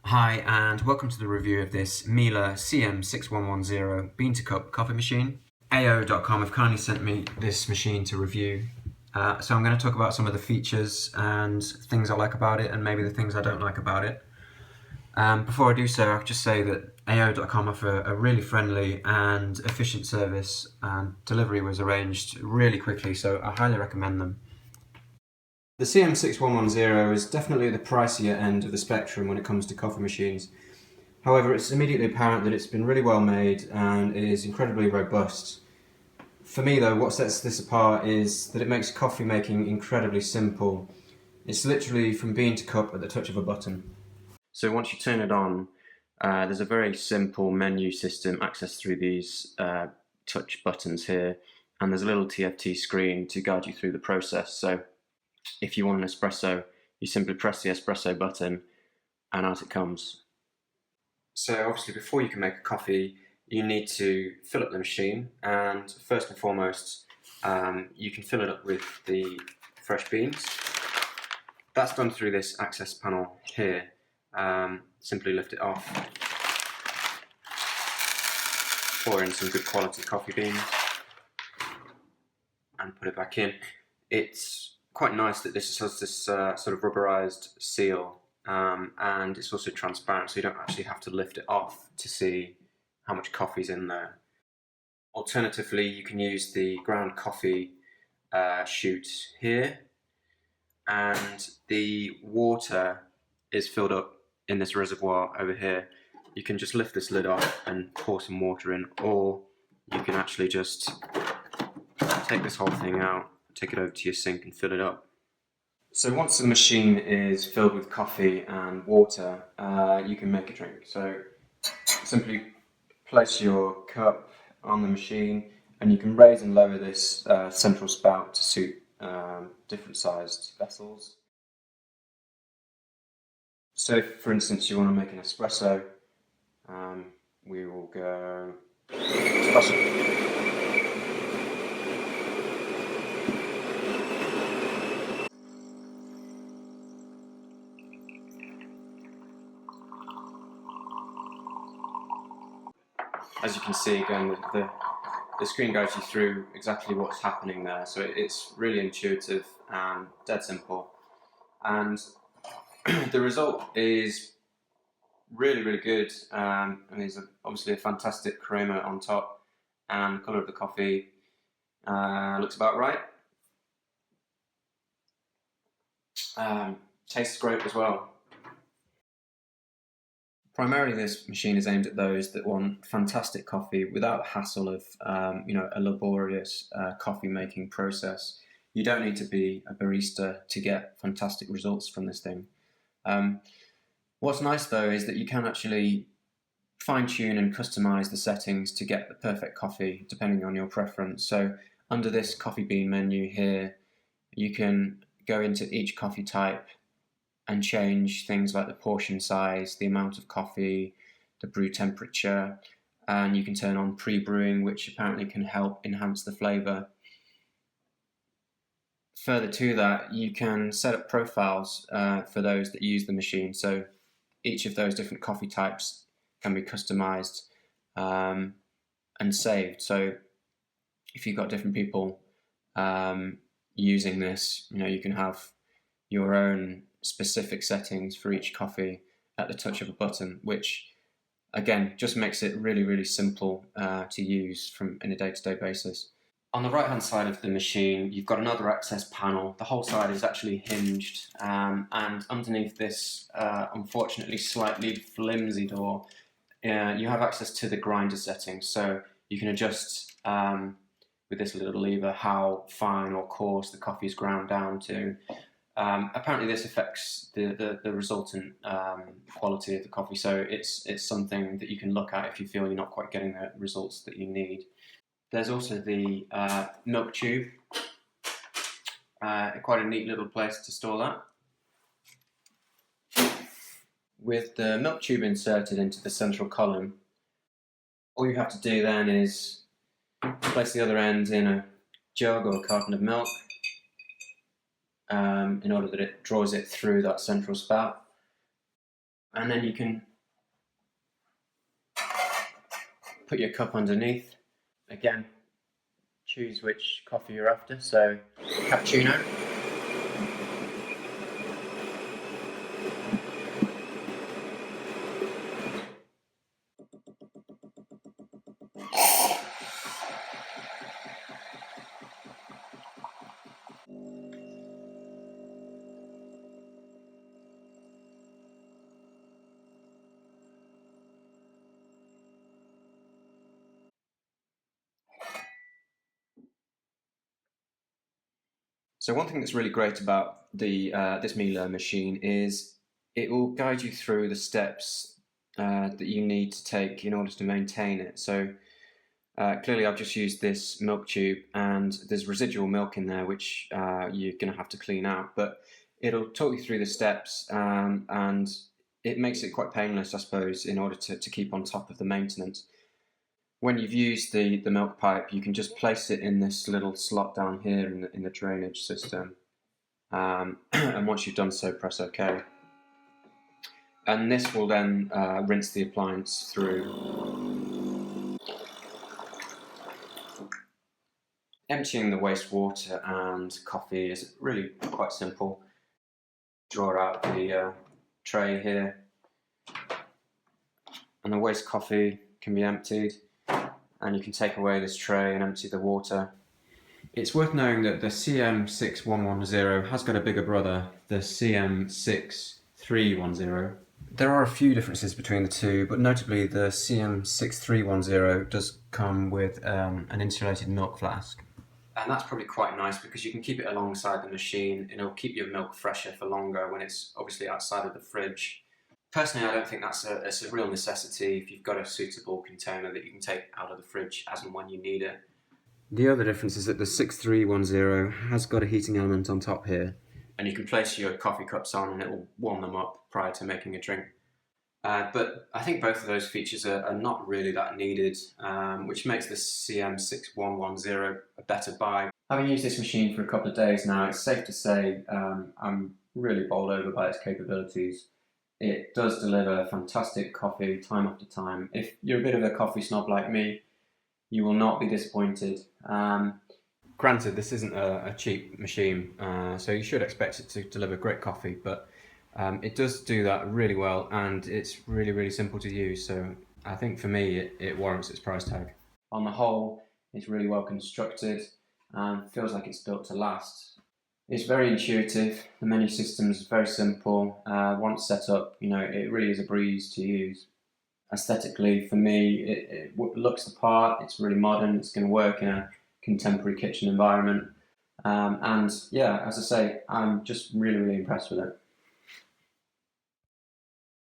Hi and welcome to the review of this Miele CM6110 bean-to-cup coffee machine. AO.com have kindly sent me this machine to review, so I'm going to talk about some of the features and things I like about it and maybe the things I don't like about it. Before I do so, I'll just say that AO.com offer a really friendly and efficient service, and delivery was arranged really quickly, so I highly recommend them. The CM6110 is definitely the pricier end of the spectrum when it comes to coffee machines. However, it's immediately apparent that it's been really well made and is incredibly robust. For me though, what sets this apart is that it makes coffee making incredibly simple. It's literally from bean to cup at the touch of a button. So once you turn it on, there's a very simple menu system accessed through these touch buttons here, and there's a little TFT screen to guide you through the process. So if you want an espresso, you simply press the espresso button and out it comes. So obviously before you can make a coffee, you need to fill up the machine, and first and foremost, you can fill it up with the fresh beans. That's done through this access panel here. Simply lift it off, pour in some good quality coffee beans, and put it back in. It's quite nice that this has this sort of rubberized seal, and it's also transparent, so you don't actually have to lift it off to see how much coffee's in there. Alternatively, you can use the ground coffee chute here, and the water is filled up in this reservoir over here. You can just lift this lid off and pour some water in, or you can actually just take this whole thing out, take it over to your sink and fill it up. So once the machine is filled with coffee and water, you can make a drink. So simply place your cup on the machine, and you can raise and lower this central spout to suit different sized vessels. So if, for instance, you want to make an espresso, we will go espresso. As you can see, again, the screen guides you through exactly what's happening there, so it's really intuitive and dead simple. And the result is really good, and there's obviously a fantastic crema on top, and the colour of the coffee looks about right. Tastes great as well. Primarily, this machine is aimed at those that want fantastic coffee without the hassle of a laborious coffee making process. You don't need to be a barista to get fantastic results from this thing. What's nice though is that you can actually fine-tune and customize the settings to get the perfect coffee depending on your preference. So under this coffee bean menu here, you can go into each coffee type and change things like the portion size, the amount of coffee, the brew temperature, and you can turn on pre-brewing, which apparently can help enhance the flavour. Further to that, you can set up profiles for those that use the machine. So each of those different coffee types can be customised and saved. So if you've got different people using this, you can have your own specific settings for each coffee at the touch of a button, which again just makes it really simple to use in a day-to-day basis. On the right hand side of the machine, you've got another access panel. The whole side is actually hinged, and underneath this unfortunately slightly flimsy door, you have access to the grinder settings, so you can adjust with this little lever how fine or coarse the coffee is ground down to. Apparently this affects the resultant quality of the coffee, so it's something that you can look at if you feel you're not quite getting the results that you need. There's also the milk tube, quite a neat little place to store that. With the milk tube inserted into the central column, all you have to do then is place the other end in a jug or a carton of milk, in order that it draws it through that central spout. And then you can put your cup underneath. Again, choose which coffee you're after, so cappuccino. So one thing that's really great about the this Miele machine is it will guide you through the steps that you need to take in order to maintain it. So clearly I've just used this milk tube and there's residual milk in there which you're going to have to clean out, but it'll talk you through the steps and it makes it quite painless, I suppose, in order to keep on top of the maintenance. When you've used the milk pipe, you can just place it in this little slot down here in the drainage system. And once you've done so, press OK. And this will then rinse the appliance through. Emptying the wastewater and coffee is really quite simple. Draw out the tray here, and the waste coffee can be emptied. And you can take away this tray and empty the water. It's worth knowing that the CM6110 has got a bigger brother, the CM6310. There are a few differences between the two, but notably the CM6310 does come with an insulated milk flask. And that's probably quite nice because you can keep it alongside the machine and it'll keep your milk fresher for longer when it's obviously outside of the fridge. Personally, I don't think that's a real necessity if you've got a suitable container that you can take out of the fridge as and when you need it. The other difference is that the 6310 has got a heating element on top here. And you can place your coffee cups on and it will warm them up prior to making a drink. But I think both of those features are not really that needed, which makes the CM6110 a better buy. Having used this machine for a couple of days now, it's safe to say I'm really bowled over by its capabilities. It does deliver fantastic coffee time after time. If you're a bit of a coffee snob like me, you will not be disappointed. Granted, this isn't a cheap machine, so you should expect it to deliver great coffee, but it does do that really well, and it's really, really simple to use, so I think for me it warrants its price tag. On the whole, it's really well constructed and feels like it's built to last. It's very intuitive, the menu system is very simple. Once set up, it really is a breeze to use. Aesthetically, for me, it looks the part, it's really modern, it's going to work in a contemporary kitchen environment. And yeah, as I say, I'm just really, really impressed with it.